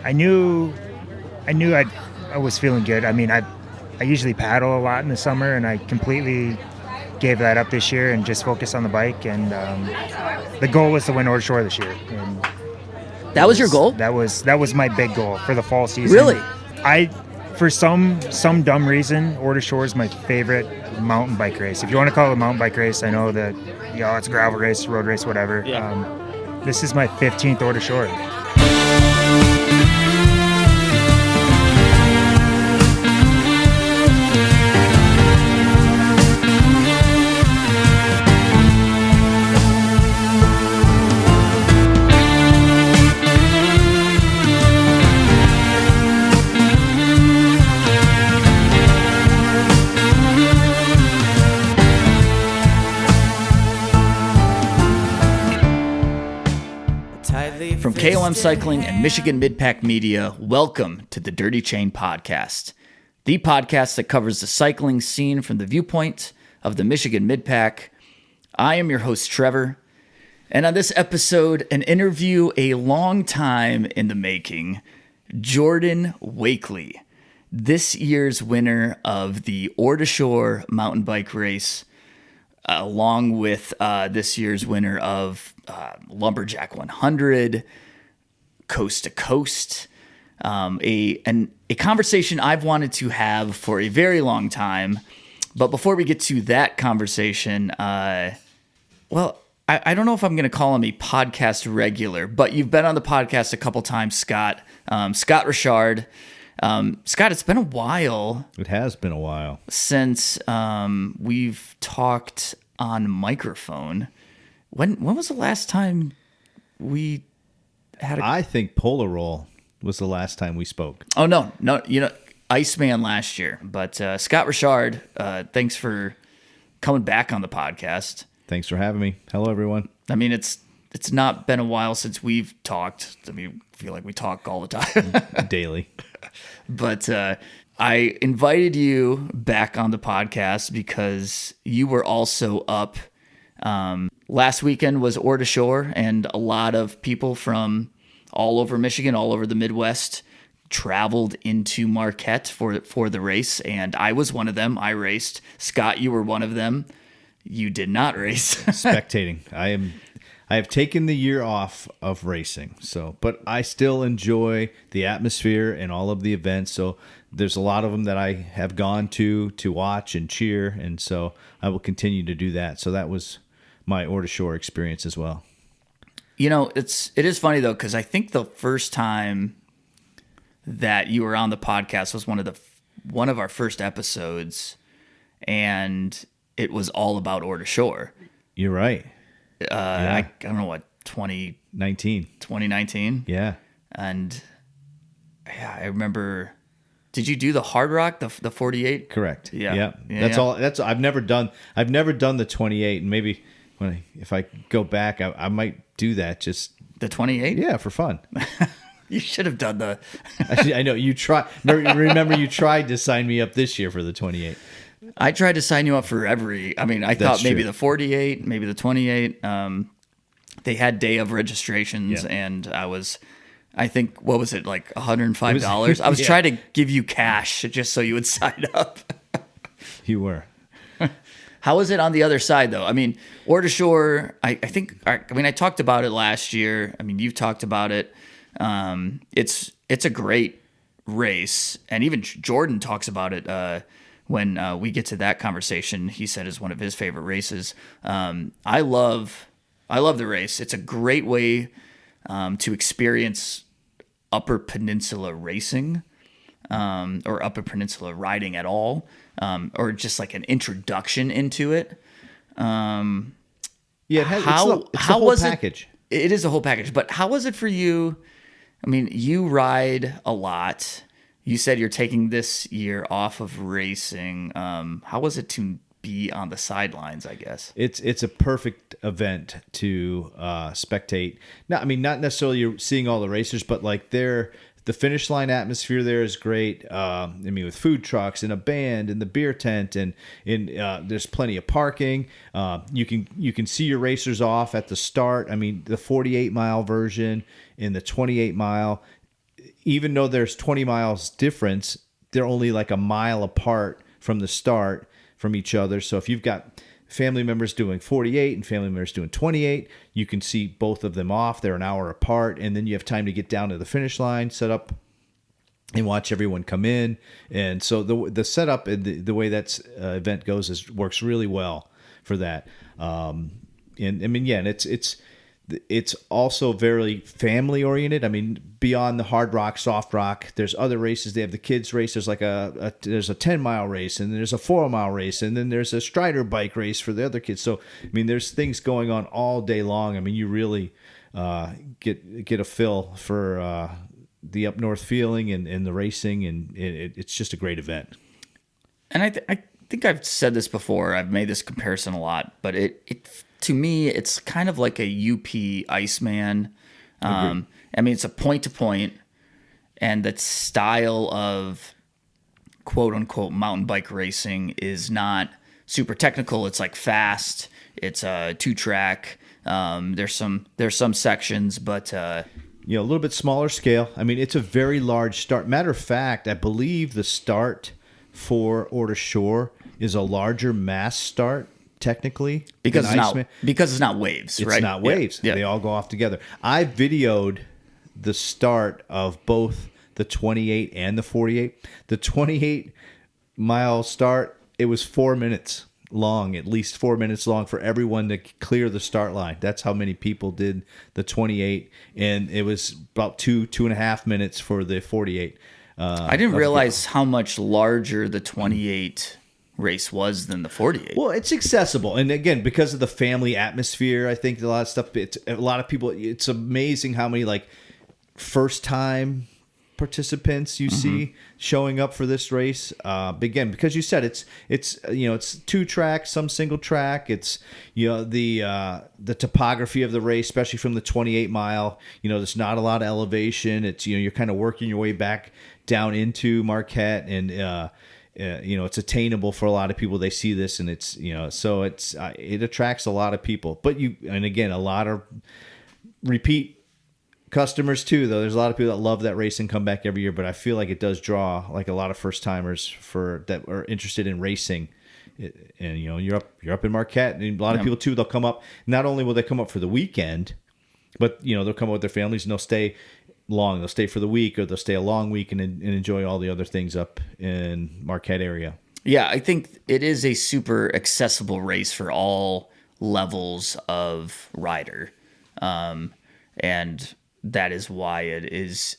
I knew I was feeling good. I mean, I usually paddle a lot in the summer, and I completely gave that up this year and just focused on the bike. And the goal was to win Order Shore this year. And that was your goal? That was my big goal for the fall season. Really? For some dumb reason, Order Shore is my favorite mountain bike race. If you want to call it a mountain bike race, I know that it's a gravel race, road race, whatever. Yeah. This is my 15th Order Shore. From KOM Cycling and Michigan Midpack Media, welcome to the Dirty Chain Podcast, the podcast that covers the cycling scene from the viewpoint of the Michigan Midpack. I am your host, Trevor, and on this episode, an interview a long time in the making, Jorden Wakeley, this year's winner of the Order Shore mountain bike race, along with this year's winner of Lumberjack 100, Coast to Coast, a conversation I've wanted to have for a very long time. But before we get to that conversation, I don't know if I'm going to call him a podcast regular, but you've been on the podcast a couple times, Scott. Scott Richard. Scott, it's been a while. It has been a while since we've talked on microphone. When was the last time we had I think Polar Roll was the last time we spoke. Oh, no, Iceman last year. But Scott Richard, thanks for coming back on the podcast. Thanks for having me. Hello, everyone. I mean, it's not been a while since we've talked. I mean, I feel like we talk all the time. Daily. But I invited you back on the podcast because you were also up. Last weekend was Order Shore, and a lot of people from all over Michigan, all over the Midwest, traveled into Marquette for the race, and I was one of them. I raced. Scott, you were one of them. You did not race. Spectating. I have taken the year off of racing, but I still enjoy the atmosphere and all of the events. So there's a lot of them that I have gone to watch and cheer, and so I will continue to do that. So that was my Order Shore experience as well. You know, it is funny though, because I think the first time that you were on the podcast was one of our first episodes, and it was all about Order Shore. You're right. I don't know what 2019. Yeah. And yeah, I remember. Did you do the Hard Rock, the 48? Correct. Yeah. That's all. I've never done the 28, and maybe if I go back, I might do that. Just the 28. Yeah, for fun. You should have done the. I know you tried. Remember, you tried to sign me up this year for the 28. I tried to sign you up for every. I mean, I thought maybe the 48, maybe the 28. They had day of registrations, and I think, what was it, like $105? I was trying to give you cash just so you would sign up. You were. How was it on the other side, though? I mean, Order Shore, I talked about it last year. I mean, you've talked about it. It's a great race, and even Jorden talks about it when we get to that conversation. He said it's one of his favorite races. I love the race. It's a great way to experience Upper Peninsula racing, or Upper Peninsula riding at all, or just like an introduction into it. Yeah, it's the whole package. It is a whole package. But how was it for you? I mean, you ride a lot. You said you're taking this year off of racing. How was it to be on the sidelines, I guess? It's a perfect event to spectate. Not necessarily you're seeing all the racers, but like the finish line atmosphere there is great. With food trucks and a band and the beer tent, and there's plenty of parking. You can see your racers off at the start. I mean, the 48-mile version and the 28-mile. even though there's 20 miles difference, they're only like a mile apart from the start from each other. So if you've got family members doing 48 and family members doing 28, you can see both of them off. They're an hour apart, and then you have time to get down to the finish line, set up, and watch everyone come in. And so the setup and the way that event goes works really well for that. And I mean, yeah, and it's also very family oriented. I mean, beyond the hard rock, soft rock, there's other races. They have the kids race. There's like there's a 10-mile race, and there's a 4-mile race, and then there's a Strider bike race for the other kids. So, I mean, there's things going on all day long. I mean, you really get a feel for the up north feeling and the racing, and it's just a great event. And I think I've said this before. I've made this comparison a lot, but it to me, it's kind of like a UP Iceman. I mean, it's a point-to-point, and that style of quote-unquote mountain bike racing is not super technical. It's like fast. It's a 2-track. There's some sections, but a little bit smaller scale. I mean, it's a very large start. Matter of fact, I believe the start for Ore to Shore is a larger mass start. Technically, because it's not waves, right? It's not waves. Yeah. They all go off together. I videoed the start of both the 28 and the 48. The 28-mile start, it was 4 minutes long, at least 4 minutes long for everyone to clear the start line. That's how many people did the 28, and it was about 2.5 minutes for the 48. I didn't realize how much larger the 28 race was than the 48. Well, it's accessible, and again, because of the family atmosphere, I think a lot of stuff. A lot of people. It's amazing how many like first time participants you see showing up for this race. Again, because you said it's 2-track, some single track. It's the topography of the race, especially from the 28-mile. There's not a lot of elevation. It's you're kind of working your way back down into Marquette, and it's attainable for a lot of people. They see this, and it's so it attracts a lot of people. But again, a lot of repeat customers too. Though there's a lot of people that love that race and come back every year. But I feel like it does draw like a lot of first timers that are interested in racing. And you're up in Marquette, and a lot of people too. They'll come up. Not only will they come up for the weekend, but they'll come up with their families, and they'll stay long. They'll stay for the week, or they'll stay a long week and enjoy all the other things up in Marquette area. Yeah, I think it is a super accessible race for all levels of rider. And that is why it is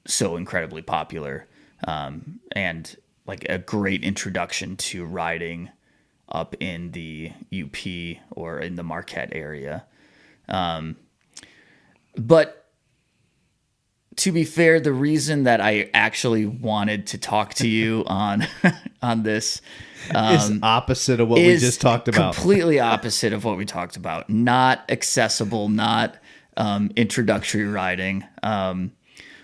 so incredibly popular. And like a great introduction to riding up in the UP or in the Marquette area. But to be fair, the reason that I actually wanted to talk to you on this is opposite of what we just talked about. Completely opposite of what we talked about. Not accessible, not introductory riding.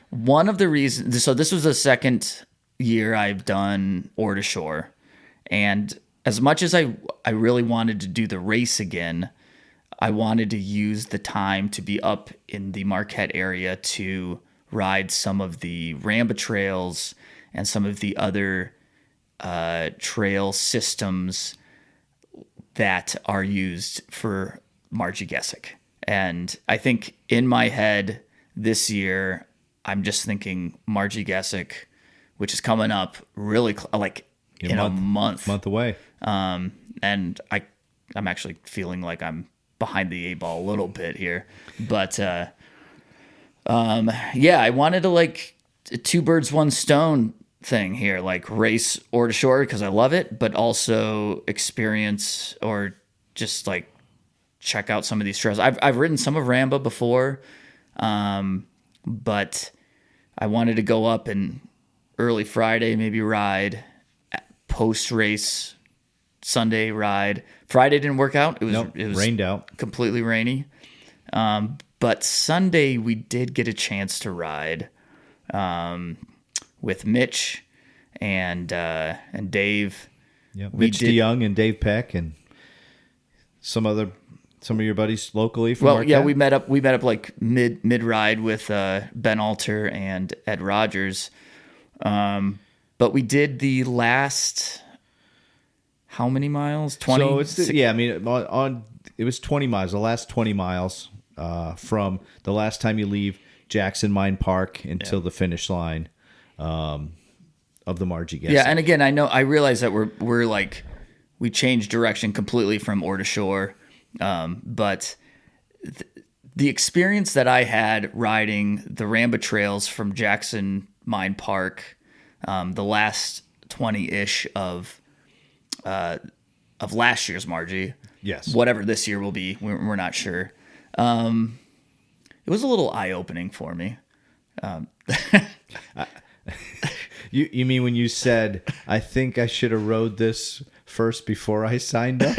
One of the reasons, so this was the second year I've done Ore to Shore, and as much as I really wanted to do the race again, I wanted to use the time to be up in the Marquette area to ride some of the RAMBA trails and some of the other trail systems that are used for Marji Gesick. And I think in my head this year, I'm just thinking Marji Gesick, which is coming up really in a month away. And I'm actually feeling like I'm behind the 8 ball a little bit here, but I wanted to like a 2 birds 1 stone thing here, like race Ore to Shore because I love it, but also experience or just like check out some of these trails. I've ridden some of RAMBA before, but I wanted to go up and early Friday maybe ride, post race Sunday ride. Friday didn't work out. It was rained out, completely rainy. But Sunday we did get a chance to ride with Mitch and Dave. Yeah, Mitch DeYoung and Dave Peck and some other some of your buddies locally from Well, Marquette? yeah, we met up like mid ride with Ben Alter and Ed Rogers. But we did the last, how many miles? 20? So it's I mean, it was 20 miles. The last 20 miles from the last time you leave Jackson Mine Park until the finish line of the Marji Gesick. Yeah, and again, I realize that we're like, we changed direction completely from ore to shore, but the experience that I had riding the RAMBA trails from Jackson Mine Park, the last 20-ish of last year's Marji, Yes. whatever this year will be, we're not sure. It was a little eye-opening for me. You mean when you said, I think I should have rode this first before I signed up?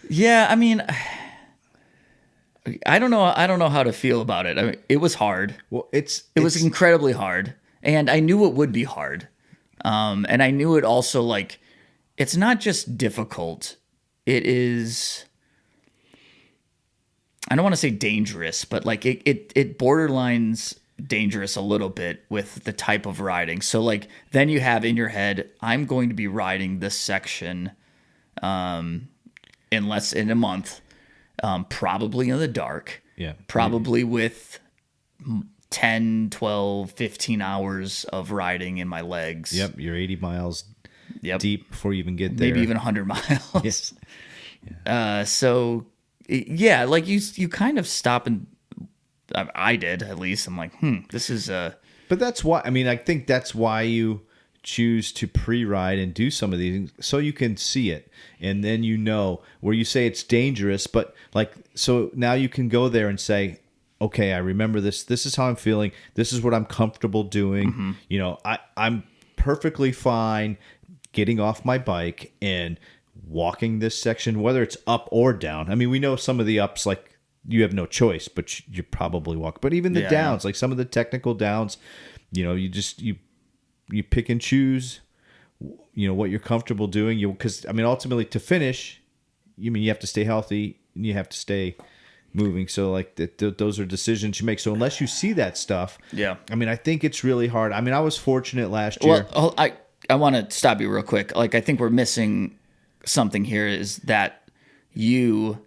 Yeah, I mean, I don't know how to feel about it. I mean, it was hard. Well, it was incredibly hard, and I knew it would be hard. And I knew it also, like, it's not just difficult. It is, I don't want to say dangerous, but like it borderlines dangerous a little bit with the type of riding. So like then you have in your head, I'm going to be riding this section in a month, probably in the dark. Yeah. Probably with 10, 12, 15 hours of riding in my legs. Yep, you're 80 miles deep before you even get there. Maybe even 100 miles. Yes. So, yeah, like you kind of stop and I did at least. I'm like, this is But that's why, I mean, I think that's why you choose to pre-ride and do some of these things so you can see it. And then you know where you say it's dangerous, but like, so now you can go there and say, okay, I remember this. This is how I'm feeling. This is what I'm comfortable doing. Mm-hmm. You know, I'm perfectly fine getting off my bike and walking this section, whether it's up or down. I mean, we know some of the ups, like you have no choice, but you probably walk. But even the downs, like some of the technical downs, you know, you pick and choose, you know, what you're comfortable doing. Because I mean, ultimately, to finish, you have to stay healthy and you have to stay moving. So like those are decisions you make. So unless you see that stuff, I mean, I think it's really hard. I mean, I was fortunate last year. Well, I want to stop you real quick. Like, I think we're missing something here is that you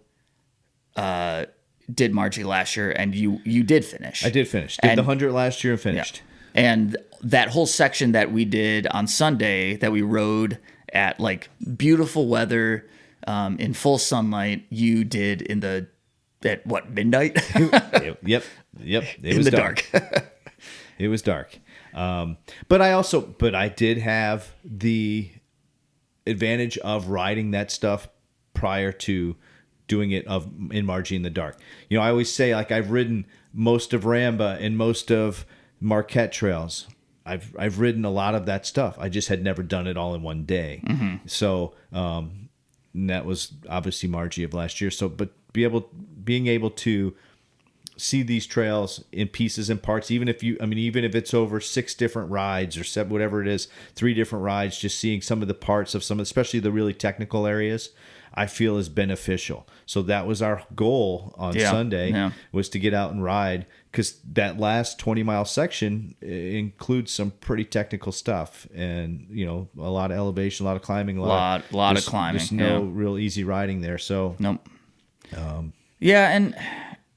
did Marji last year and you did finish. I did finish. Did the 100 last year and finished. Yeah. And that whole section that we did on Sunday that we rode at like beautiful weather in full sunlight, you did at what, midnight? Yep. It was was dark. It was dark. But I did have the advantage of riding that stuff prior to doing it in Marji in the dark. You know, I always say, like, I've ridden most of RAMBA and most of Marquette trails. I've ridden a lot of that stuff. I just had never done it all in one day. Mm-hmm. So and that was obviously Marji of last year. So, but being able to see these trails in pieces and parts, even if it's over 6 different rides or 7, whatever it is, 3 different rides, just seeing some of the parts of especially the really technical areas, I feel is beneficial. So that was our goal on Sunday, was to get out and ride, because that last 20-mile section includes some pretty technical stuff, and you know, a lot of elevation, a lot of climbing, a lot of climbing. There's no real easy riding there. So nope. And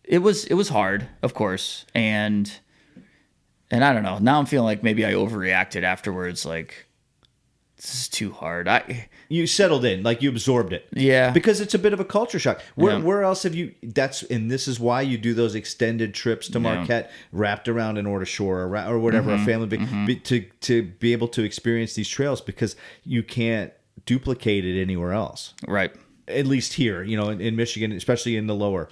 it was hard, of course, and I don't know. Now I'm feeling like maybe I overreacted afterwards. Like, this is too hard. You settled in, like you absorbed it. Yeah. Because it's a bit of a culture shock. Where else have you? And this is why you do those extended trips to Marquette, wrapped around an Ore to Shore or whatever, a family, to be able to experience these trails, because you can't duplicate it anywhere else. Right. At least here, you know, in Michigan, especially in the lower.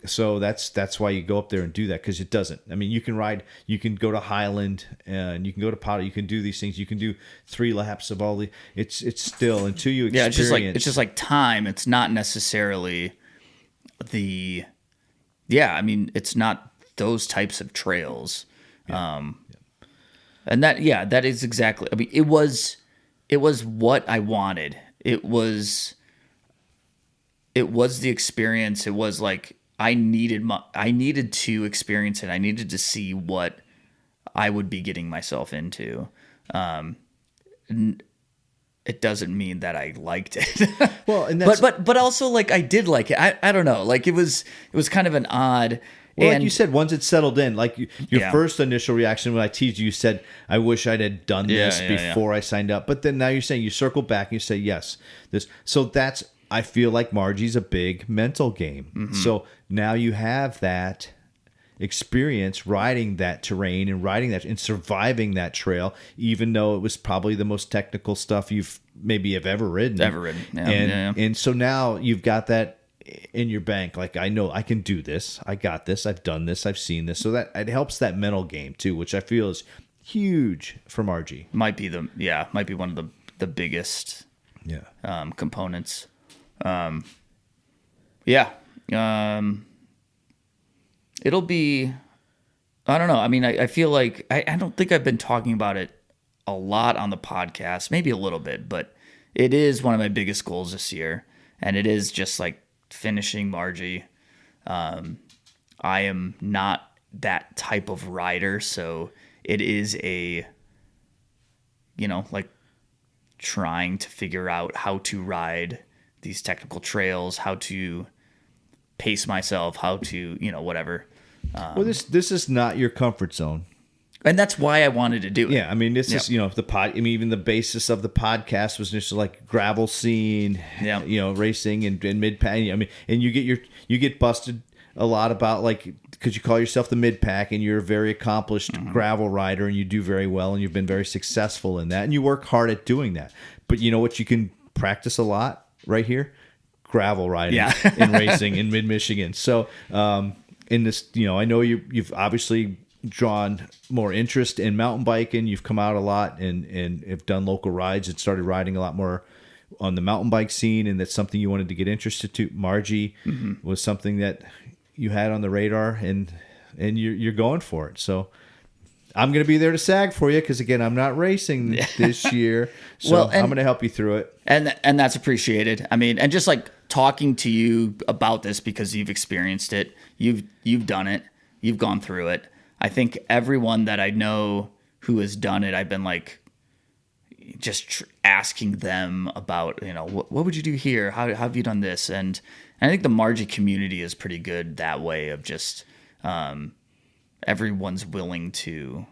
So that's why you go up there and do that, because it doesn't. I mean, you can go to Highland and you can go to Powder. You can do these things. You can do 3 laps of all the. It's still until you experience. It's just like time. It's not necessarily the. Yeah, I mean, it's not those types of trails. And that is exactly. I mean, it was what I wanted. It was the experience. It was like I needed to experience it. I needed to see what I would be getting myself into. It doesn't mean that I liked it. Well, and that's, but also like I did like it. I don't know. Like it was kind of an odd. well, and like you said, once it settled in, like your Yeah. first initial reaction when I teased you, you said, "I wish I'd had done this before I signed up." But then now you're saying you circle back and you say, "Yes, this." So that's, I feel like Marji's a big mental game. Mm-hmm. So now you have that experience riding that terrain and riding that and surviving that trail, even though it was probably the most technical stuff you've maybe have ever ridden. Yeah. And so now you've got that in your bank. Like, I know I can do this. I got this. I've done this. I've seen this. So that it helps that mental game too, which I feel is huge for Marji. might be one of the biggest components. It'll be, I don't know. I mean, I feel like I don't think I've been talking about it a lot on the podcast, maybe a little bit, but it is one of my biggest goals this year. And it is just like finishing Marji. I am not that type of rider. So it is like trying to figure out how to ride these technical trails, how to pace myself, how to, whatever. Well, this is not your comfort zone. And that's why I wanted to do it. Yeah, I mean, this is, even the basis of the podcast was just like gravel scene, racing and mid-pack. I mean, and you get busted a lot about, like, because you call yourself the mid-pack and you're a very accomplished gravel rider and you do very well and you've been very successful in that and you work hard at doing that. But you know what you can practice a lot right here? Gravel riding and racing in mid-Michigan. So in this, I know you've obviously drawn more interest in mountain biking. You've come out a lot and have done local rides and started riding a lot more on the mountain bike scene, and that's something you wanted to get interested to. Marji was something that you had on the radar, and you're going for it. So I'm going to be there to sag for you because, again, I'm not racing this year, so I'm going to help you through it. And that's appreciated. I mean, and just like talking to you about this because you've experienced it, you've done it, you've gone through it. I think everyone that I know who has done it, I've been like just asking them about, what would you do here? How have you done this? And I think the Marji community is pretty good that way of just everyone's willing to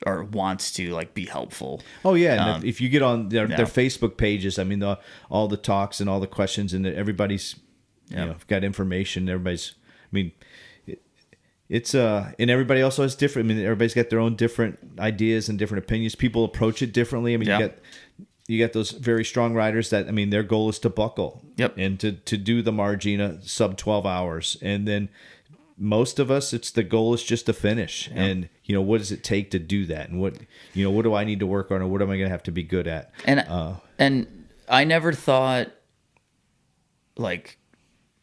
or wants to like be helpful. Oh yeah, and if you get on their Facebook pages, I mean, all the talks and all the questions, and everybody's got information. Everybody's, I mean, it's and everybody also has different. I mean, everybody's got their own different ideas and different opinions. People approach it differently. I mean, you got those very strong riders that, I mean, their goal is to buckle and to do the Marji in a sub 12 hours, and then most of us, the goal is just to finish. And what does it take to do that? And what do I need to work on, or what am I going to have to be good at? And I never thought, like,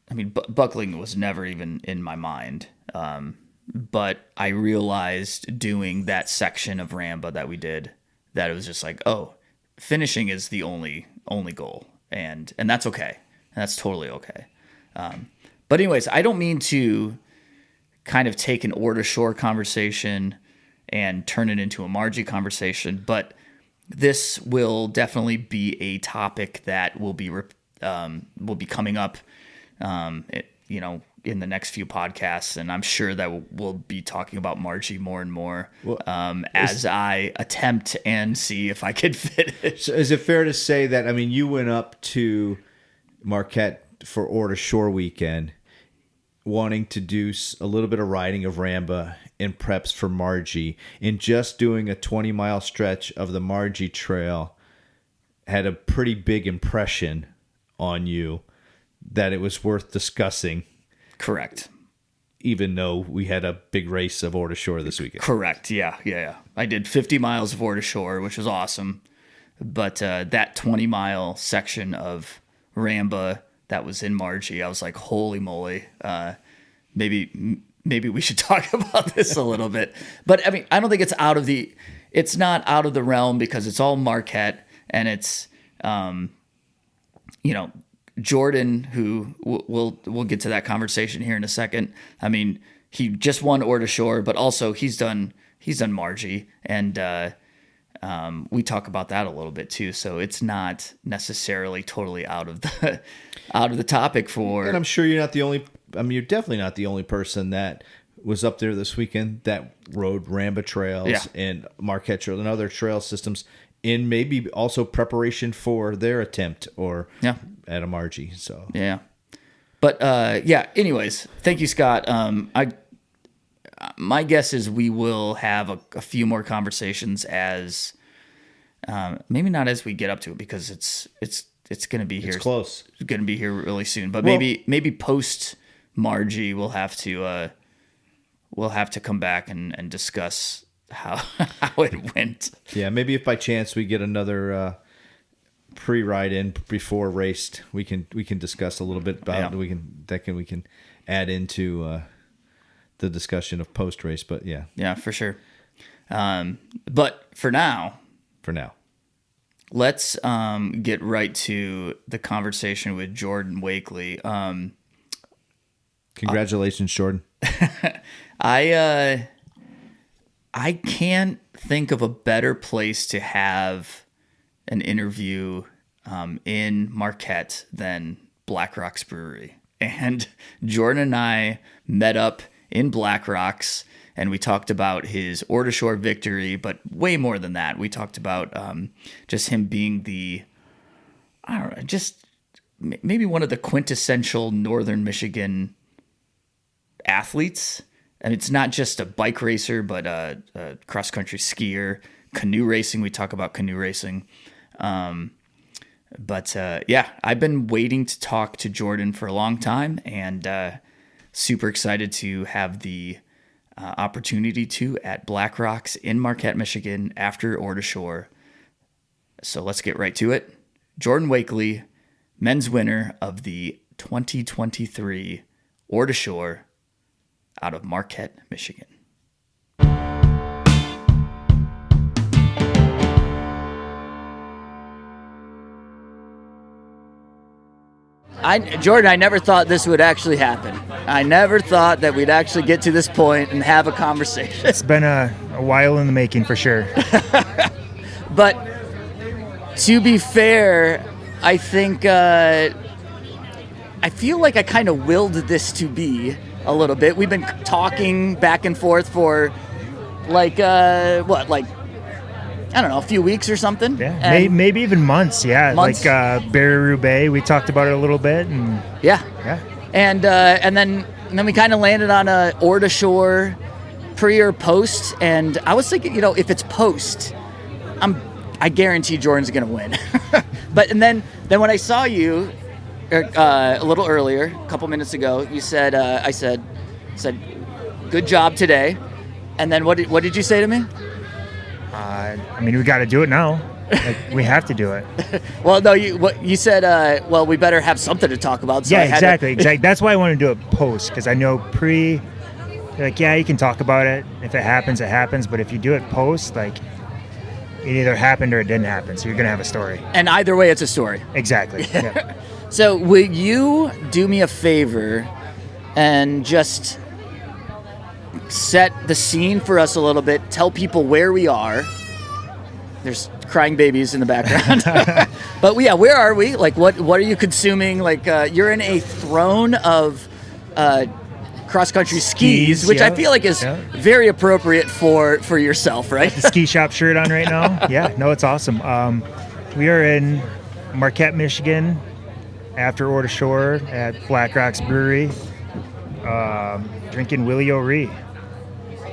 I mean, buckling was never even in my mind. But I realized doing that section of RAMBA that we did, that it was just like, oh, finishing is the only goal, and that's okay. That's totally okay. But anyways, I don't mean to kind of take an Ore to Shore conversation and turn it into a Marji conversation, but this will definitely be a topic that will be coming up, in the next few podcasts, and I'm sure that we'll be talking about Marji more and more as I attempt and see if I could finish. So is it fair to say that, I mean, you went up to Marquette for Ore to Shore weekend wanting to do a little bit of riding of RAMBA in preps for Marji, and just doing a 20-mile stretch of the Marji trail had a pretty big impression on you that it was worth discussing? Correct. Even though we had a big race of Ore to Shore this weekend. Correct. Yeah. I did 50 miles of Ore to Shore, which was awesome. But that 20-mile section of RAMBA that was in Marji, I was like, holy moly. Maybe we should talk about this a little bit. But I mean, I don't think it's not out of the realm, because it's all Marquette. and it's Jorden, who we'll get to that conversation here in a second. I mean, he just won Or to Shore, but also he's done Marji, and we talk about that a little bit too. So it's not necessarily totally out of the topic for. And I'm sure you're not the only. I mean, you're definitely not the only person that was up there this weekend that rode RAMBA trails and Marquette Trail and other trail systems in maybe also preparation for their attempt or at a Marji. So but anyways, thank you, Scott. My guess is we will have a few more conversations as maybe not as we get up to it, because it's going to be here. It's close. It's going to be here really soon. But maybe post Marji we'll have to come back and discuss how it went. Yeah, maybe if by chance we get another pre-ride in before raced, we can discuss a little bit about we can add into the discussion of post race. But yeah, for sure. But for now, let's get right to the conversation with Jorden Wakeley. Congratulations, Jorden. I can't think of a better place to have an interview in Marquette than Black Rocks Brewery. And Jorden and I met up in Black Rocks, and we talked about his Or to Shore victory, but way more than that. We talked about just him being maybe one of the quintessential Northern Michigan athletes. And it's not just a bike racer, but a cross-country skier, canoe racing. We talk about canoe racing. But I've been waiting to talk to Jorden for a long time, and super excited to have the opportunity to at Black Rocks in Marquette, Michigan, after Or to Shore. So let's get right to it. Jorden Wakeley, men's winner of the 2023 Or to Shore, out of Marquette, Michigan. Jorden, I never thought this would actually happen. I never thought that we'd actually get to this point and have a conversation. It's been a while in the making, for sure. But to be fair, I think I feel like I kind of willed this to be a little bit. We've been talking back and forth for I don't know, a few weeks or something. Yeah, maybe even months. Yeah, months. Like Barry-Roubaix, we talked about it a little bit, and and then we kind of landed on a Or to Shore pre or post, and I was thinking, if it's post, I guarantee Jordan's gonna win. But then when I saw you a little earlier, a couple minutes ago, you said, I said, good job today. And then what did you say to me? We got to do it now. We have to do it. Well, no, you said, we better have something to talk about. So exactly. That's why I want to do it post, because I know pre, you can talk about it. If it happens, it happens. But if you do it post, it either happened or it didn't happen. So you're going to have a story. And either way, it's a story. Exactly. Yeah. So will you do me a favor and just set the scene for us a little bit, tell people where we are. There's crying babies in the background. But where are we? What are you consuming? You're in a throne of cross-country skis, which I feel like is very appropriate for yourself, right? The ski shop shirt on right now. Yeah, no, it's awesome. We are in Marquette, Michigan, after Or to Shore at Black Rocks Brewery, drinking Willie O'Ree.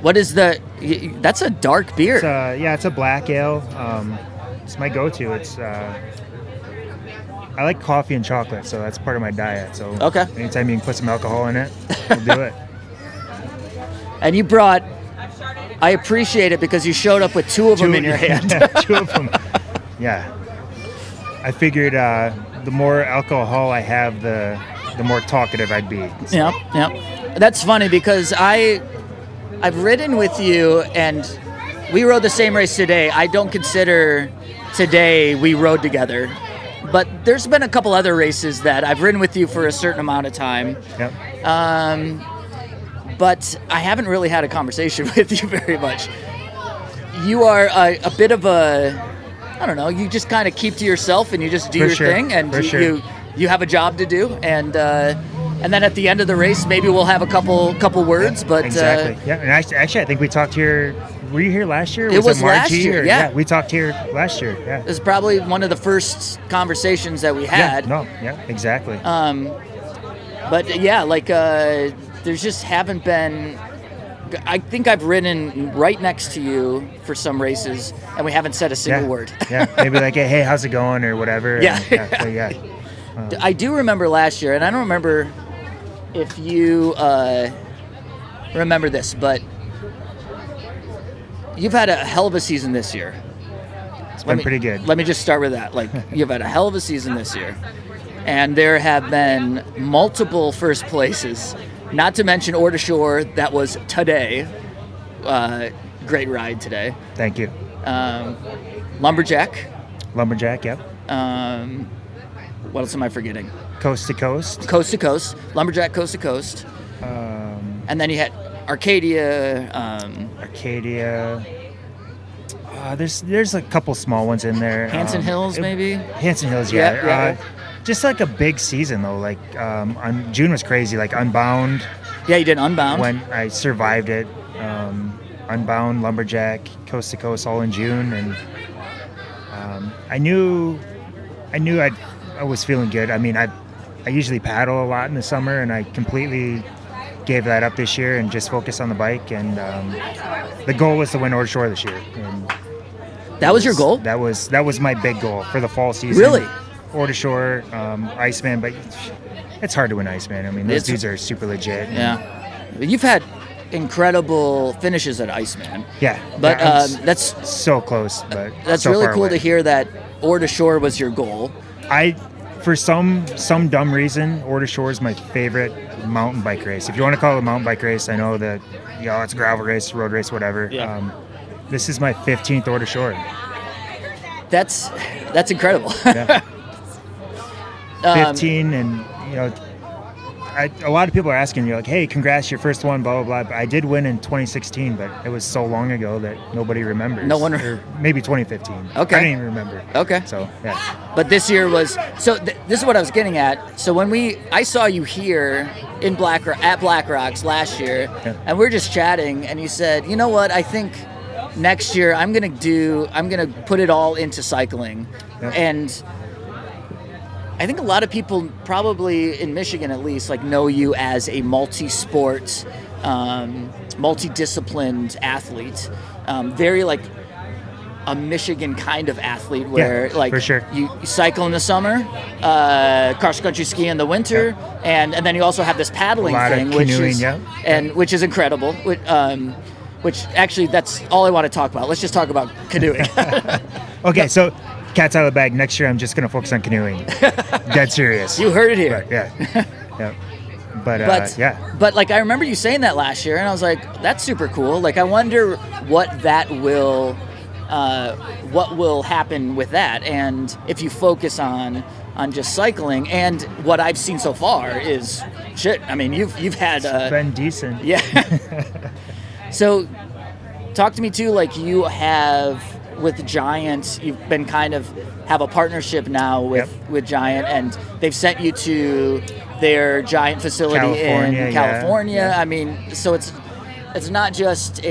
What is that's a dark beer. It's a black ale. It's my go-to. I like coffee and chocolate, so that's part of my diet. So anytime you can put some alcohol in it, we'll do it. And I appreciate it because you showed up with two of them in your hand. Yeah, two of them. Yeah. I figured the more alcohol I have, the more talkative I'd be. So. Yeah. That's funny because I've ridden with you, and we rode the same race today. I don't consider today we rode together. But there's been a couple other races that I've ridden with you for a certain amount of time. Yep. But I haven't really had a conversation with you very much. You are a bit of a, I don't know, you just kind of keep to yourself and you just do your thing, and you have a job to do, and then at the end of the race, maybe we'll have a couple words. But exactly. And actually, I think we talked here. Were you here last year? It was Marji, last year. Yeah, we talked here last year. Yeah, it was probably one of the first conversations that we had. Exactly. But yeah, like there's just haven't been. I think I've ridden right next to you for some races, and we haven't said a single word. Maybe like, hey, how's it going, or whatever. Yeah. I do remember last year, and I don't remember if you remember this, but you've had a hell of a season this year. It's been pretty good. Let me just start with that. Like, you've had a hell of a season this year, and there have been multiple first places. Not to mention Ore to Shore, that was today. Great ride today. Thank you. Lumberjack, yep. What else am I forgetting? Coast to Coast. Coast to Coast. Lumberjack, Coast to Coast. And then you had Arcadia. Arcadia. There's a couple small ones in there. Hanson Hills, maybe? Hanson Hills, yeah. Just like a big season, though. Like, June was crazy. Like, Unbound. Yeah, you did Unbound. When I survived it. Unbound, Lumberjack, Coast to Coast, all in June. And I knew I was feeling good. I mean, I usually paddle a lot in the summer, and I completely gave that up this year and just focused on the bike. And the goal was to win Ore to Shore this year. And that was your goal? That was my big goal for the fall season. Really? Ore to Shore, Iceman, but it's hard to win Iceman. I mean, those dudes are super legit. Yeah. You've had incredible finishes at Iceman. Yeah. But that's so close, but that's so really far cool away. to hear that Ore to Shore was your goal. For some dumb reason, Ore to Shore is my favorite mountain bike race. If you want to call it a mountain bike race, I know that it's a gravel race, road race, whatever. Yeah. This is my 15th Ore to Shore. That's incredible. Yeah. 15, and a lot of people are asking you, like, hey, congrats, your first one, blah, blah, blah. I did win in 2016, but it was so long ago that nobody remembers. No one. Or maybe 2015. Okay. I didn't even remember. Okay. So, yeah. But this year was, this is what I was getting at. So when I saw you here at Black Rocks last year, and we were just chatting, and you said, you know what, I think next year I'm going to put it all into cycling. Yeah. And I think a lot of people, probably in Michigan at least, like, know you as a multi-sport, multi-disciplined athlete. Very like a Michigan kind of athlete, where for sure. you cycle in the summer, cross-country ski in the winter, and then you also have this paddling thing, which is incredible. Which actually, that's all I want to talk about. Let's just talk about canoeing. Okay, so cat's out of the bag. Next year, I'm just going to focus on canoeing. Dead serious. You heard it here. But, yeah. But like, I remember you saying that last year, and I was like, that's super cool. Like, I wonder what will happen with that, and if you focus on just cycling. And what I've seen so far is shit. I mean, you've had it's been decent. Yeah. So, talk to me too. Like, you have with Giant, you've been kind of have a partnership now with Giant, and they've sent you to their Giant facility in California. Yeah. I mean, so it's not just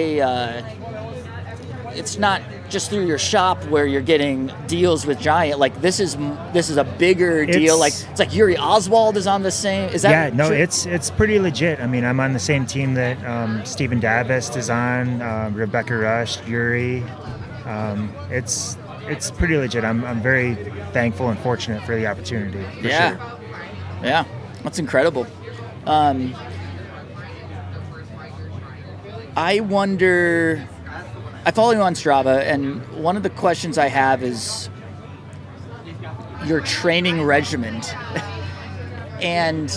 it's not just through your shop where you're getting deals with Giant. Like, this is a bigger deal. Like, it's like Yuri Oswald is on the same. Is that? Yeah, no, true? it's pretty legit. I mean, I'm on the same team that Stephen Davest is on, Rebecca Rush, Yuri. It's pretty legit. I'm very thankful and fortunate for the opportunity. For sure. Yeah, that's incredible. I wonder. I follow you on Strava, and one of the questions I have is your training regimen. And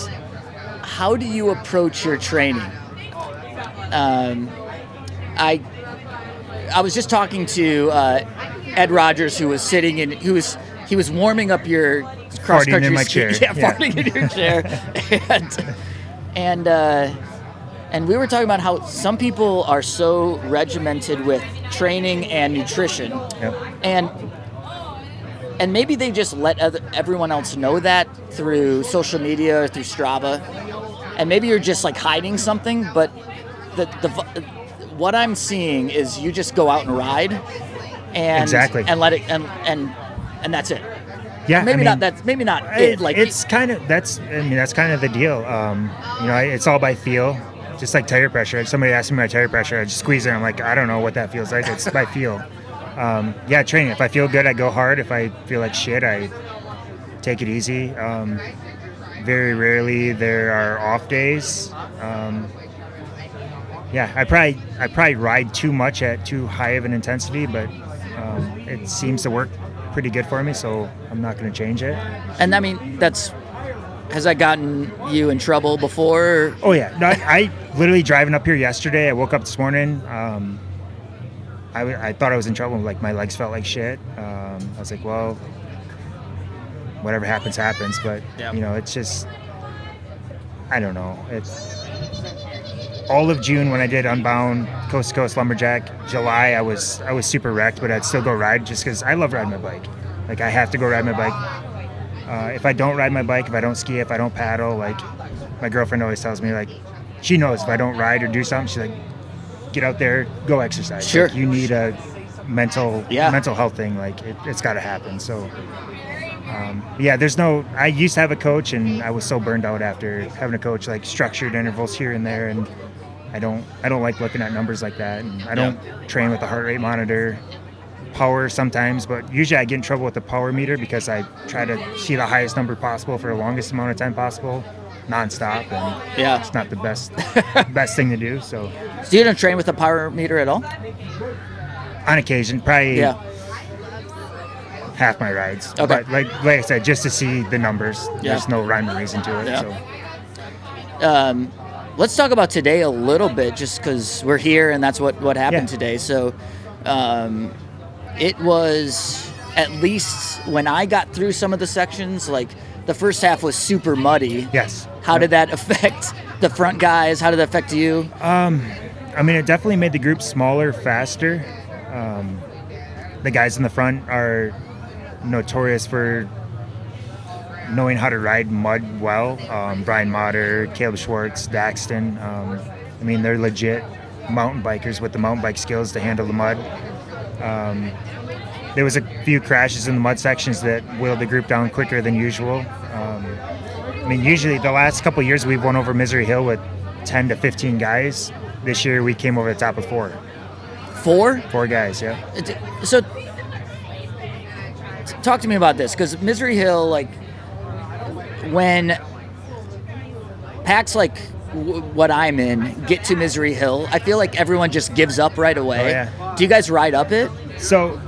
how do you approach your training? I was just talking to Ed Rogers, who was sitting in, he was warming up your cross country Farting in my chair. Yeah, farting in your chair, and we were talking about how some people are so regimented with training and nutrition, Yep. and maybe they just let everyone else know that through social media or through Strava, and maybe you're just like hiding something, but what I'm seeing is you just go out and ride, and Exactly. and let it and that's it. Yeah, Maybe I mean, not. That's maybe not it. Like it's kind of that's kind of the deal. It's all by feel, just like tire pressure. If somebody asks me my tire pressure, I just squeeze it. I'm like, I don't know what that feels like. It's by feel. Training. If I feel good, I go hard. If I feel like shit, I take it easy. Very rarely there are off days. I probably ride too much at too high of an intensity, but it seems to work pretty good for me, so I'm not going to change it. And I mean, has that gotten you in trouble before? Oh yeah, no, I literally driving up here yesterday. I woke up this morning. I thought I was in trouble. Like my legs felt like shit. I was like, well, whatever happens, happens. But it's just, I don't know. It's all of June when I did Unbound, Coast to Coast Lumberjack. July I was super wrecked, but I'd still go ride just because I love riding my bike. Like I have to go ride my bike. If I don't ride my bike, if I don't ski, if I don't paddle, like my girlfriend always tells me, like she knows if I don't ride or do something, she's like, get out there, go exercise. Sure. Like, you need a mental health thing. Like it's got to happen. So I used to have a coach, and I was so burned out after having a coach, like structured intervals here and there, and I don't like looking at numbers like that, and I don't train with a heart rate monitor. Power sometimes, but usually I get in trouble with the power meter because I try to see the highest number possible for the longest amount of time possible, nonstop, and it's not the best thing to do. So you don't train with a power meter at all? On occasion, probably half my rides. Okay. But like I said, just to see the numbers. There's no rhyme or reason to it. Yeah. So. Let's talk about today a little bit, just because we're here and that's what happened today. So it was, at least when I got through some of the sections, like the first half was super muddy. Yes. How did that affect the front guys? How did that affect you? It definitely made the group smaller, faster. The guys in the front are notorious for knowing how to ride mud well. Brian Motter, Caleb Schwartz, Daxton. They're legit mountain bikers with the mountain bike skills to handle the mud. There was a few crashes in the mud sections that wheeled the group down quicker than usual. Usually the last couple of years we've won over Misery Hill with 10 to 15 guys. This year we came over the top of 4. 4? 4 guys, yeah. So talk to me about this, because Misery Hill, like, when packs like what I'm in get to Misery Hill, I feel like everyone just gives up right away. Oh, yeah. Do you guys ride up it? So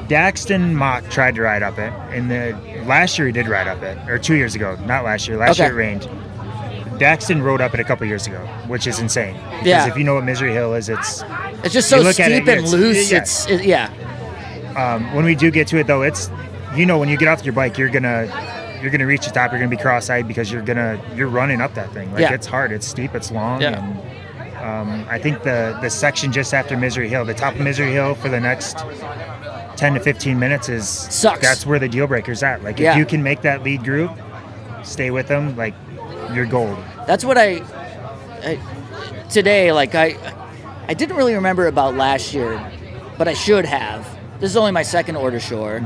Daxton Mock tried to ride up it, and last year he did ride up it, or 2 years ago, not last year. Last year it rained. Daxton rode up it a couple years ago, which is insane. Because if you know what Misery Hill is, it's just so steep and loose. When we do get to it, though, it's, when you get off your bike, you're gonna reach the top. You're gonna be cross-eyed because you're running up that thing. Like it's hard, it's steep, it's long. Yeah. And I think the section just after Misery Hill, the top of Misery Hill for the next 10 to 15 minutes sucks. That's where the deal breaker's at. Like if you can make that lead group, stay with them, like you're gold. That's what I today, like I didn't really remember about last year, but I should have. This is only my second order shore,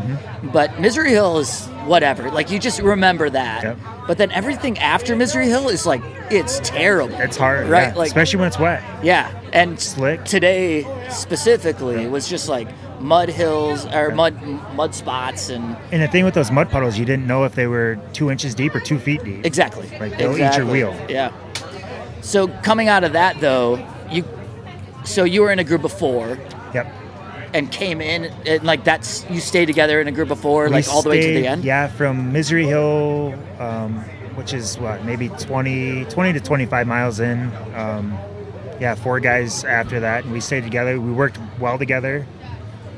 but Misery Hill is whatever. Like you just remember that. Yep. But then everything after Misery Hill is like, it's terrible. It's hard, right? Yeah. Like, especially when it's wet. Yeah, and slick. Today specifically was just like mud hills or mud spots and the thing with those mud puddles, you didn't know if they were 2 inches deep or 2 feet deep. Exactly. Like they'll eat your wheel. Yeah. So coming out of that though, you were in a group of 4. Yep. And came in, and like you stayed together in a group of 4, like all the way to the end? Yeah, from Misery Hill, which is maybe 20 to 25 miles in. 4 guys after that, and we stayed together. We worked well together.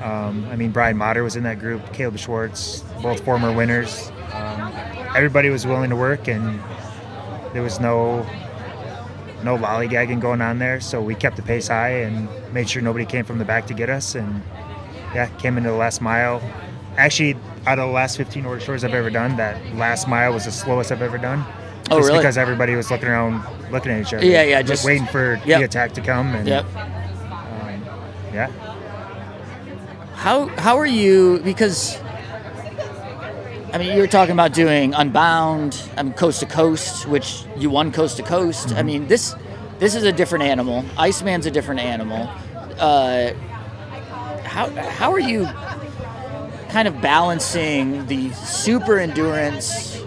I mean, Brian Motter was in that group, Caleb Schwartz, both former winners. Everybody was willing to work, and there was no lollygagging going on there. So we kept the pace high and made sure nobody came from the back to get us. And came into the last mile. Actually, out of the last 15 order shores I've ever done, that last mile was the slowest I've ever done. Oh, just really? Because everybody was looking around, looking at each other. Yeah, just waiting for the attack to come. And, How are you? Because I mean, you were talking about doing Unbound, Coast to Coast, which you won Coast to Coast. Mm-hmm. I mean, this is a different animal. Iceman's a different animal. How are you kind of balancing the super endurance?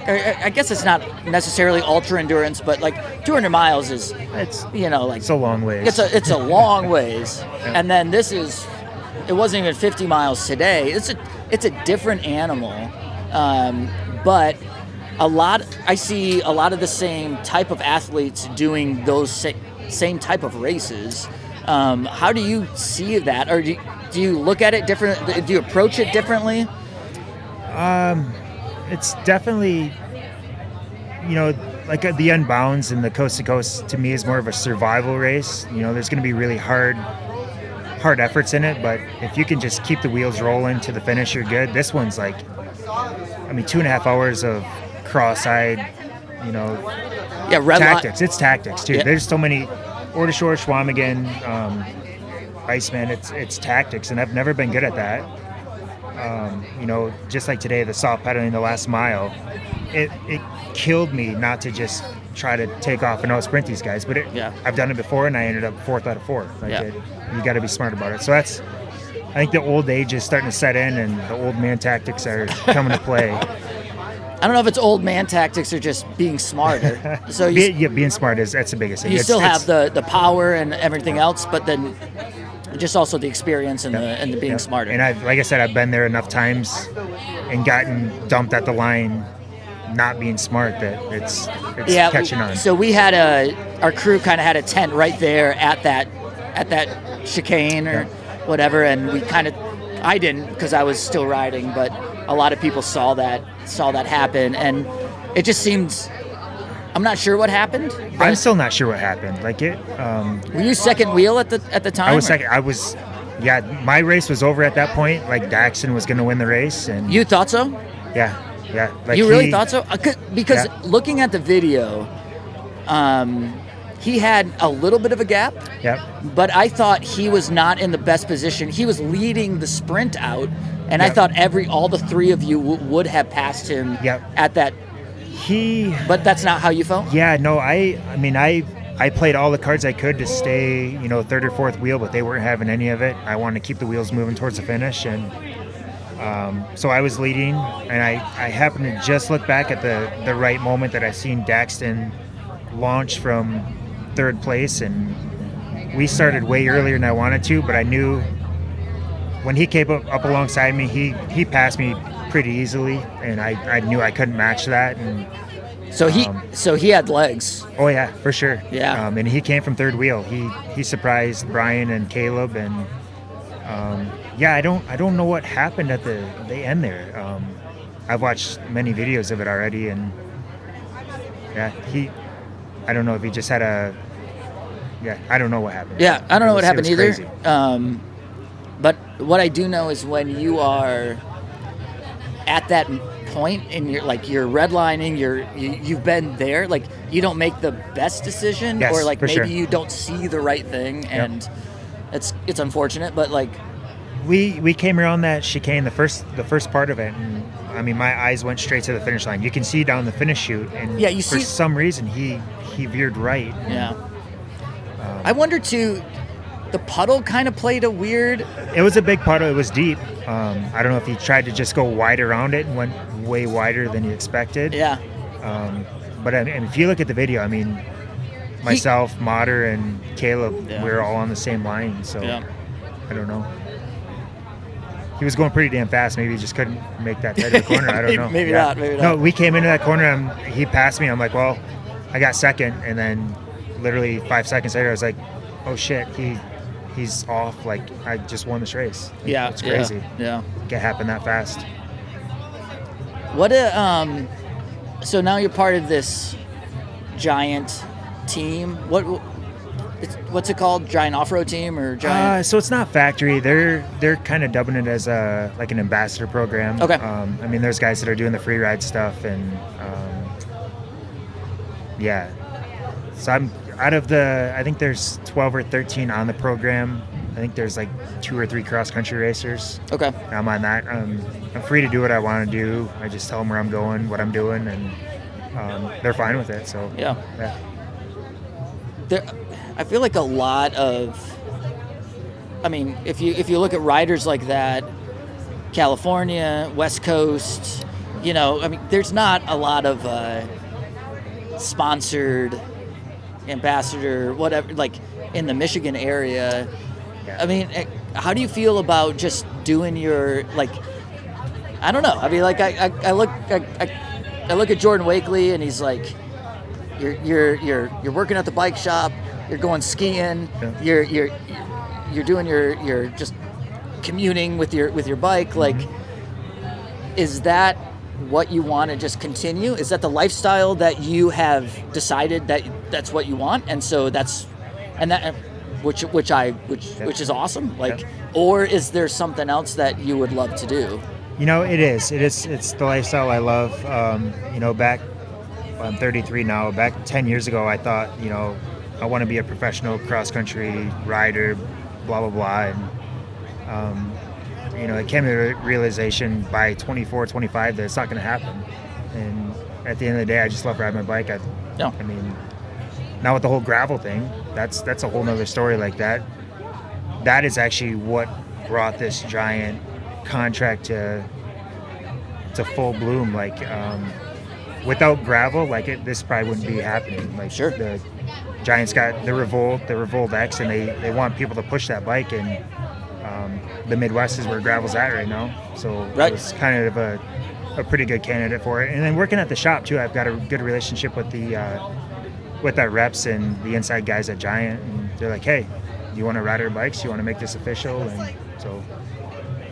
I guess it's not necessarily ultra endurance, but like 200 miles is it's a long ways. It's a long ways, and then it wasn't even 50 miles today. It's a different animal, but I see a lot of the same type of athletes doing those same type of races. How do you see that, or do you look at it different? Do you approach it differently? It's definitely, like the Unbounds and the Coast to Coast to me is more of a survival race. There's going to be really hard efforts in it, but if you can just keep the wheels rolling to the finish, you're good. This one's 2.5 hours of cross-eyed, tactics. It's tactics too. Yeah. There's so many order shore, Schwamigan, Iceman. It's tactics, and I've never been good at that. Just like today, the soft pedaling the last mile, it killed me not to just try to take off and out-sprint these guys. But I've done it before, and I ended up 4th out of 4. You got to be smart about it. So I think the old age is starting to set in, and the old man tactics are coming to play. I don't know if it's old man tactics or just being smarter. So being smart that's the biggest thing. You still have the power and everything else, but then just also the experience and the being smarter. And like I said, I've been there enough times and gotten dumped at the line, not being smart, that it's catching on. So we had our crew kind of had a tent right there at that chicane or whatever, and I didn't because I was still riding, but a lot of people saw that happen, and it just seems, I'm not sure what happened. I'm still not sure what happened. Were you second wheel at the time? I was second. My race was over at that point. Daxton was going to win the race, and you thought so? Yeah. You really thought so? Because looking at the video, he had a little bit of a gap. Yep. But I thought he was not in the best position. He was leading the sprint out, and I thought all the three of you would have passed him at that. But that's not how you felt? Yeah, no, I played all the cards I could to stay, 3rd or 4th wheel, but they weren't having any of it. I wanted to keep the wheels moving towards the finish, and so I was leading, and I happened to just look back at the right moment that I seen Daxton launch from 3rd place, and we started way earlier than I wanted to, but I knew when he came up alongside me, he passed me pretty easily, and I knew I couldn't match that. And so he had legs. Oh yeah, for sure. Yeah. And he came from 3rd wheel. He surprised Brian and Caleb, and I don't know what happened at the end there. I've watched many videos of it already, and I don't know if he just had I don't know what happened. Yeah, I don't know what happened either. Crazy. But what I do know is when you are at that point and you're redlining, you've been there, you don't make the best decision, yes, or maybe sure. you don't see the right thing, and it's unfortunate, but we came around that chicane, the first part of it, and my eyes went straight to the finish line. You can see down the finish chute, and for some reason he veered right. Yeah. I wonder too, the puddle kind of played a weird. It was a big puddle. It was deep. I don't know if he tried to just go wide around it and went way wider than he expected. Yeah. But if you look at the video, myself, Mater, and Caleb, we were all on the same line. So I don't know. He was going pretty damn fast. Maybe he just couldn't make that tight of a corner. I don't know. Maybe not. No, we came into that corner and he passed me. I'm like, well, I got second, and then literally 5 seconds later, I was like, oh shit, he he's off. Like, I just won this race. Like, Yeah, it's crazy. Yeah. It happened that fast. What so now you're part of this giant team. What's it called? Giant off-road team or giant? So it's not factory. They're kind of dubbing it as like an ambassador program. Okay. I mean, there's guys that are doing the free ride stuff, and yeah. So I'm out of I think there's 12 or 13 on the program. I think there's like 2 or 3 cross-country racers. Okay. I'm on that. I'm free to do what I want to do. I just tell them where I'm going, what I'm doing, and they're fine with it. So yeah. I feel like a lot of, I mean, if you look at riders like that, California, West Coast, you know, I mean, there's not a lot of sponsored ambassador, whatever, like in the Michigan area. I mean, how do you feel about just doing your, like, I don't know. I mean, like I look at Jorden Wakeley, and he's like, you're working at the bike shop, you're going skiing, you're doing your just commuting with your bike. Like, is that what you want to just continue? Is that the lifestyle that you have decided that's what you want? And so which is awesome. Like, or is there something else that you would love to do? You know, it's the lifestyle I love. You know, I'm 33 now. Back 10 years ago, I thought, you know, I want to be a professional cross-country rider, blah, blah, blah. And, you know, it came to the realization by 24, 25 that it's not going to happen. And at the end of the day, I just love riding my bike. I mean, now with the whole gravel thing, that's a whole nother story. Like that is actually what brought this giant contract to full bloom. Like, without gravel, like this probably wouldn't be happening. Like, sure. The Giants got the Revolt X, and they want people to push that bike, and the Midwest is where gravel's at right now. So right. It was kind of a pretty good candidate for it. And then working at the shop too, I've got a good relationship with our reps and the inside guys at Giant, and they're like, hey, do you want to ride our bikes? Do you want to make this official? And so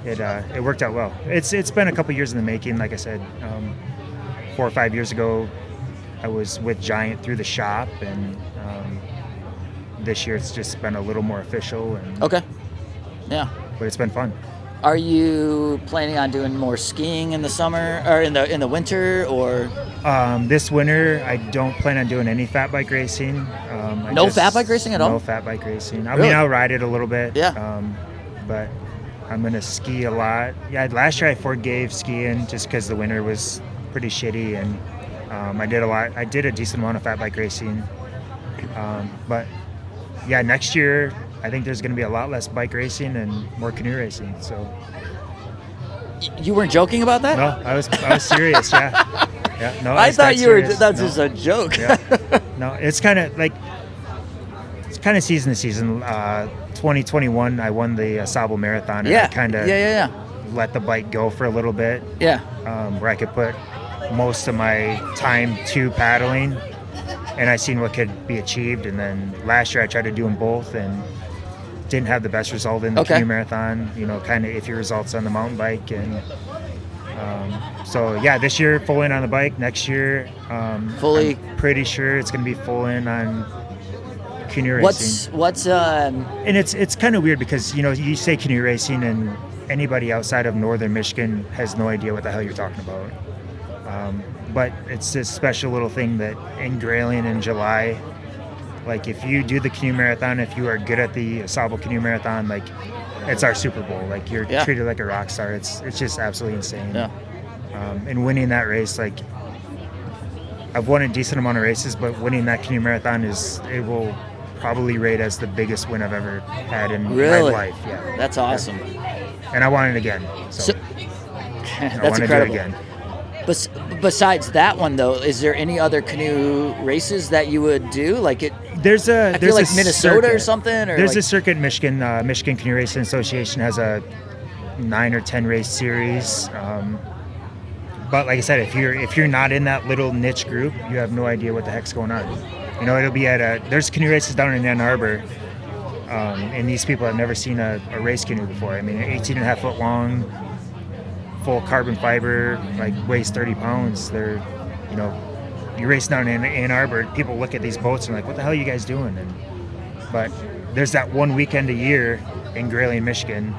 it worked out well. It's been a couple years in the making. Like I said, 4 or 5 years ago, I was with Giant through the shop, and this year it's just been a little more official. And, okay. Yeah. But it's been fun. Are you planning on doing more skiing in the summer or in the winter, or? This winter, I don't plan on doing any fat bike racing. Fat bike racing at all? No fat bike racing. I Really? mean, I'll ride it a little bit. Yeah. But I'm gonna ski a lot. Yeah, last year I forgave skiing just because the winter was pretty shitty, and I did a decent amount of fat bike racing. But yeah, next year I think there's going to be a lot less bike racing and more canoe racing. So you weren't joking about that? no, I was serious. Yeah. Yeah. No, I thought you were. serious. That's No. just a joke. Yeah. No, it's kind of season to season. 2021, I won the Sable Marathon, and I kind of let the bike go for a little bit. Yeah. Where I could put most of my time to paddling, and I seen what could be achieved. And then last year I tried to do them both and didn't have the best result in the canoe marathon. You know, kind of iffy results on the mountain bike. And so yeah, this year full in on the bike. Next year, fully. I'm pretty sure it's going to be full in on canoe racing. What's And it's kind of weird because, you know, you say canoe racing and anybody outside of northern Michigan has no idea what the hell you're talking about. But it's this special little thing that in Grayling in July, like if you do the canoe marathon, if you are good at the Sable Canoe Marathon, like it's our Super Bowl. Like you're treated like a rock star. It's just absolutely insane. Yeah. And winning that race, like I've won a decent amount of races, but winning that canoe marathon it will probably rate as the biggest win I've ever had in my life. Yeah. That's awesome. Yeah. And I want it again. So that's I want incredible. to do it again. Besides that one, though, is there any other canoe races that you would do? Like it. There's a. I feel like Minnesota circuit. or something. Or there's like, a circuit in Michigan. Michigan Canoe Racing Association has a 9 or 10 race series. But like I said, if you're not in that little niche group, you have no idea what the heck's going on. You know, it'll be there's canoe races down in Ann Arbor, And these people have never seen a race canoe before. I mean, an 18.5 foot long, full carbon fiber, like weighs 30 pounds. They're, you know, you race down in Ann Arbor, people look at these boats and like, what the hell are you guys doing? But there's that one weekend a year in Grayling, Michigan,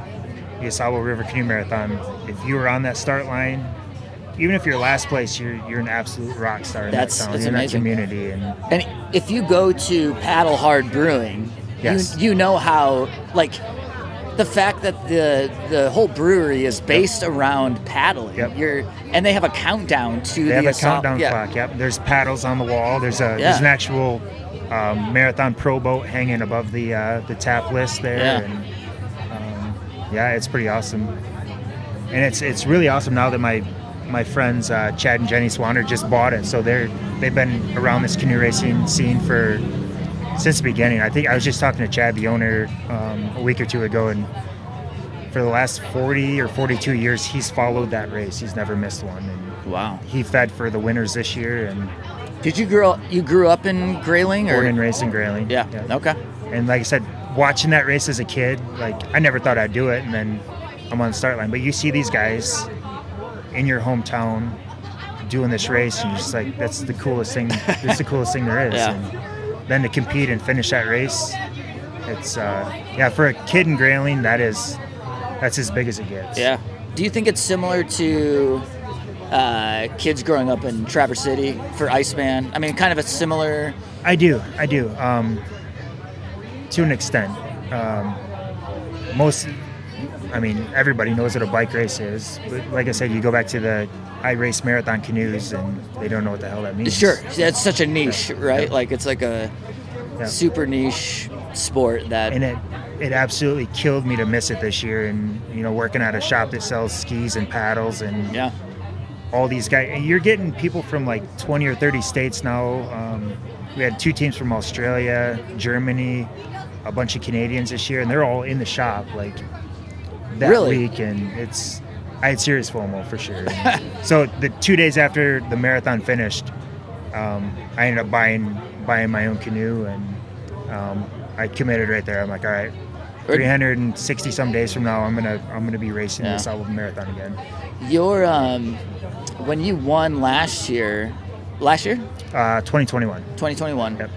the Asabo River Canoe Marathon. If you were on that start line, even if you're last place, you're an absolute rock star in that town, in that community. And if you go to Paddle Hard Brewing, yes. you know how, like, the fact that the whole brewery is based around paddling. Yep. And they have a countdown to they have a countdown clock. Yep. There's paddles on the wall. There's an actual marathon pro boat hanging above the tap list there. Yeah. And it's pretty awesome. And it's really awesome now that my friends Chad and Jenny Swanner just bought it. So they've been around this canoe racing scene since the beginning. I think I was just talking to Chad, the owner, a week or two ago, and for the last 40 or 42 years, he's followed that race. He's never missed one. And wow. He fed for the winners this year. And did you grew up in Grayling? Born and raised in Grayling. Yeah. Okay. And like I said, watching that race as a kid, like I never thought I'd do it, and then I'm on the start line. But you see these guys in your hometown doing this race, and you're just like, that's the coolest thing. That's the coolest thing there is. Yeah. And then to compete and finish that race, it's for a kid in Grayling, that's as big as it gets. Yeah. Do you think it's similar to kids growing up in Traverse City for Iceman? I mean, kind of a similar. I do. To an extent. Everybody knows what a bike race is. But like I said, you go back to I race marathon canoes, and they don't know what the hell that means. Sure. It's such a niche, right? Yeah. Like, it's like a super niche sport that. And it absolutely killed me to miss it this year. And, you know, working at a shop that sells skis and paddles and all these guys. And you're getting people from like 20 or 30 states now. We had 2 teams from Australia, Germany, a bunch of Canadians this year, and they're all in the shop like that week. And I had serious FOMO for sure. So the 2 days after the marathon finished, I ended up buying my own canoe, and I committed right there. I'm like, all right, 360 some days from now, I'm gonna be racing this Alabama marathon again. Your when you won last year, 2021. 2021. Yep.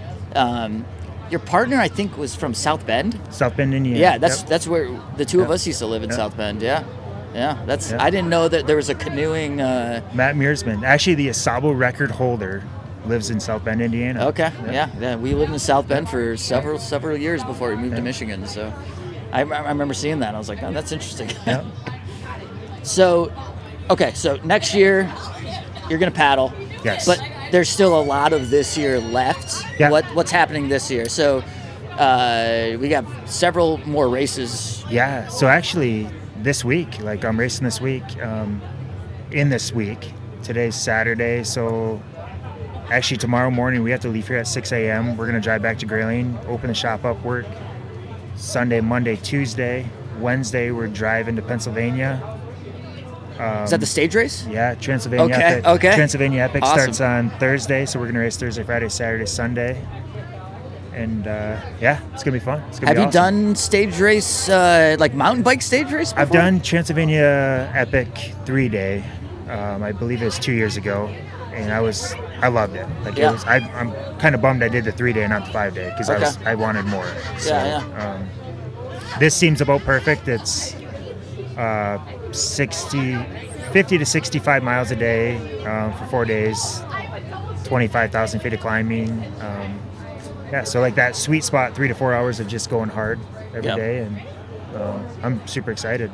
Your partner, I think, was from South Bend. South Bend, Indiana. Yeah, that's where the two of us used to live in South Bend. Yeah. I didn't know that there was a canoeing. Matt Mearsman, actually the Asabo record holder, lives in South Bend, Indiana. Okay. Yeah. We lived in South Bend for several years before we moved to Michigan. So I remember seeing that. I was like, oh, that's interesting. Yeah. So next year you're gonna paddle. Yes. But there's still a lot of this year left. Yeah. What's happening this year? So we got several more races. Yeah. So actually this week, like I'm racing this week, in this week. Today's Saturday. So actually tomorrow morning we have to leave here at 6 a.m. We're going to drive back to Grayling, open the shop up, work Sunday, Monday, Tuesday. Wednesday we're driving to Pennsylvania. Is that the stage race? Yeah, Transylvania Epic. Okay. Transylvania Epic Awesome. starts on Thursday, so we're going to race Thursday, Friday, Saturday, Sunday. And it's going to be fun. It's gonna Have be you awesome. done stage race, like mountain bike stage race before? I've done Transylvania Epic 3-day. I believe it was 2 years ago, and I loved it. Like I'm kind of bummed I did the 3-day, not the 5-day, because I wanted more. So, this seems about perfect. It's 50 to 65 miles a day for 4 days, 25,000 feet of climbing. So like that sweet spot, 3 to 4 hours of just going hard every day, and I'm super excited.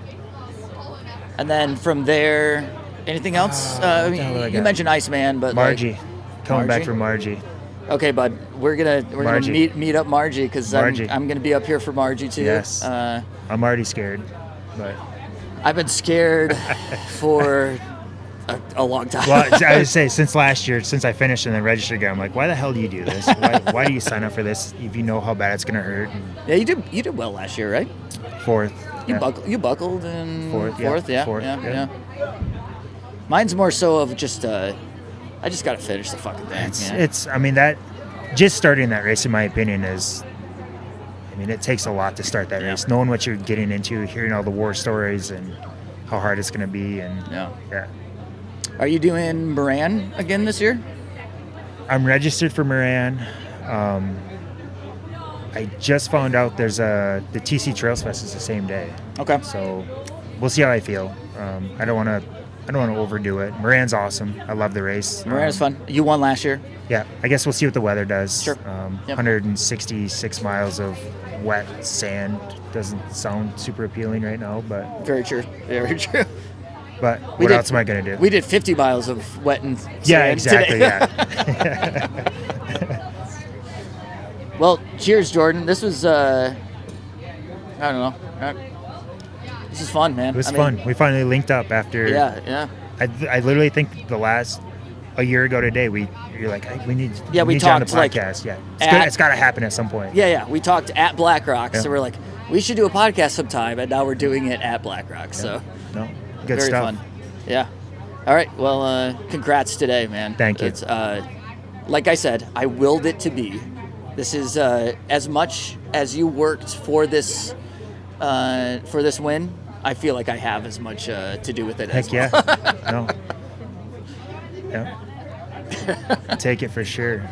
And then from there, anything else? You mentioned Iceman, but Marji, coming back from Marji. Okay, bud, we're gonna meet up Marji, because I'm gonna be up here for Marji too. Yes. I'm already scared, but I've been scared for a long time. Well, I would say since last year, since I finished and then registered again, I'm like, why the hell do you do this? Why do you sign up for this if you know how bad it's gonna hurt? Yeah, you did well last year, right? 4th. You buckled in 4th. Yeah. Mine's more so of just I just gotta finish the fucking thing. It's I mean, that just starting that race, in my opinion, is mean, it takes a lot to start that race. Knowing what you're getting into, hearing all the war stories and how hard it's going to be. And yeah. Are you doing Moran again this year? I'm registered for Moran. I just found out there's the TC Trails Fest is the same day. Okay. So we'll see how I feel. I don't want to overdo it. Moran's awesome. I love the race. Moran's fun. You won last year. Yeah. I guess we'll see what the weather does. Sure. 166 miles of wet sand doesn't sound super appealing right now, but very true. Very true. But what else am I going to do? We did 50 miles of wet and sand. Yeah, exactly. Today. Yeah. Well, cheers, Jorden. This was, I don't know. This is fun, man. It was fun. We finally linked up after. Yeah. I literally think a year ago today, you're like, hey, we need we need you on the talked, podcast. like, It's got to happen at some point. Yeah. We talked at Black Rock, Yeah. so we're like, we should do a podcast sometime, and now we're doing it at Black Rock. So No, good very stuff. fun. Yeah. All right. Well, congrats today, man. Thank you. It's like I said, I willed it to be. This is as much as you worked for this win. I feel like I have as much to do with it. Heck as well. yeah. No. Yeah. Take it for sure.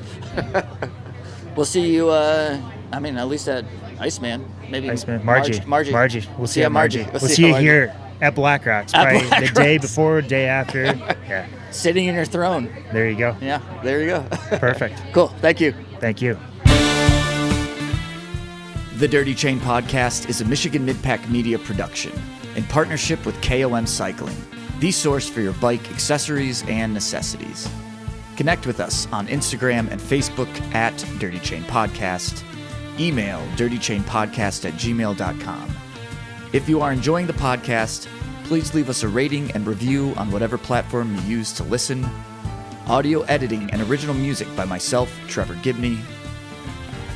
We'll see you. At least at Iceman. Maybe Iceman. Marji. We'll see you at Marji. We'll see you Marji. here at Black Rocks. At Probably Black the day Rocks. before, day after. Yeah. Sitting in your throne. There you go. Yeah. There you go. Perfect. Cool. Thank you. Thank you. The Dirty Chain Podcast is a Michigan Midpack Media production in partnership with KOM Cycling, the source for your bike accessories and necessities. Connect with us on Instagram and Facebook at Dirty Chain Podcast. Email dirtychainpodcast@gmail.com. If you are enjoying the podcast, please leave us a rating and review on whatever platform you use to listen. Audio editing and original music by myself, Trevor Gibney.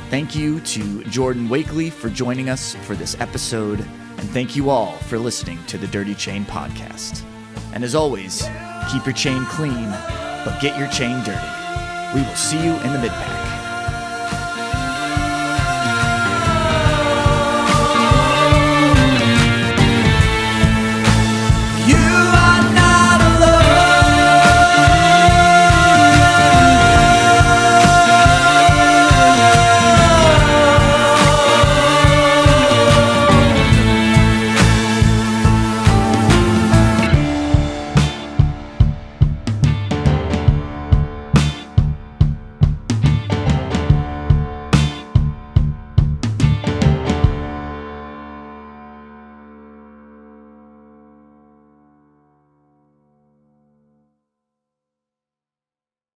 Thank you to Jorden Wakeley for joining us for this episode, and thank you all for listening to the Dirty Chain Podcast. And as always, keep your chain clean, but get your chain dirty. We will see you in the Midpack.